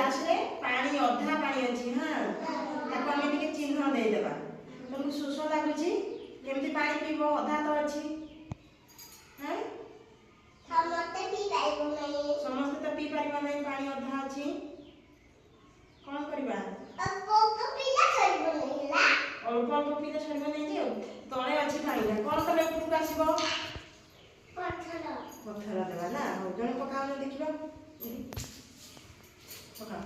glass रे पानी अधा पानी अछि हां ताको हम टिके चिन्ह दे देबा तुमको सुसो लागुची केमती पानी पीबो अधा तो अछि हैं समस्त तो पी पारिबा नहीं पानी अधा अछि कोन करबा अल्प अल्प पीले छड़बो नहीं जे तळे अछि पानी कोन तले उपरକୁ आसीबो पत्थर देवा ना जण पकाओ देखिबा पका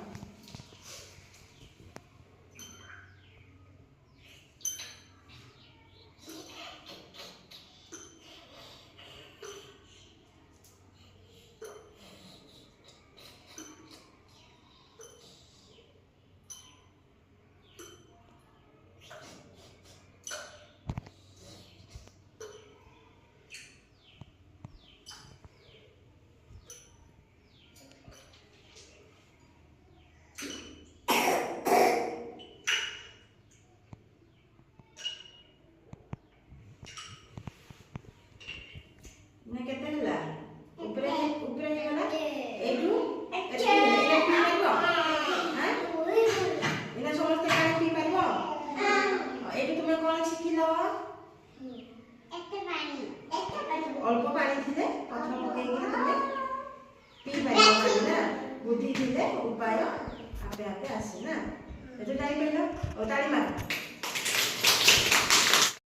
ने केते हला ऊपर ऊपर हे गला एठू एना पी पाइबो हां एना समस्त पानी पी पाइबो एठू तुमे कोन सिखिलो अल्प पानी थिले पत्थर पके कि तुमे पी पाइबो ना बुद्धि थिले उपाय आपे आपे आसे ना एतो टाइम पेलो ओ ताली मार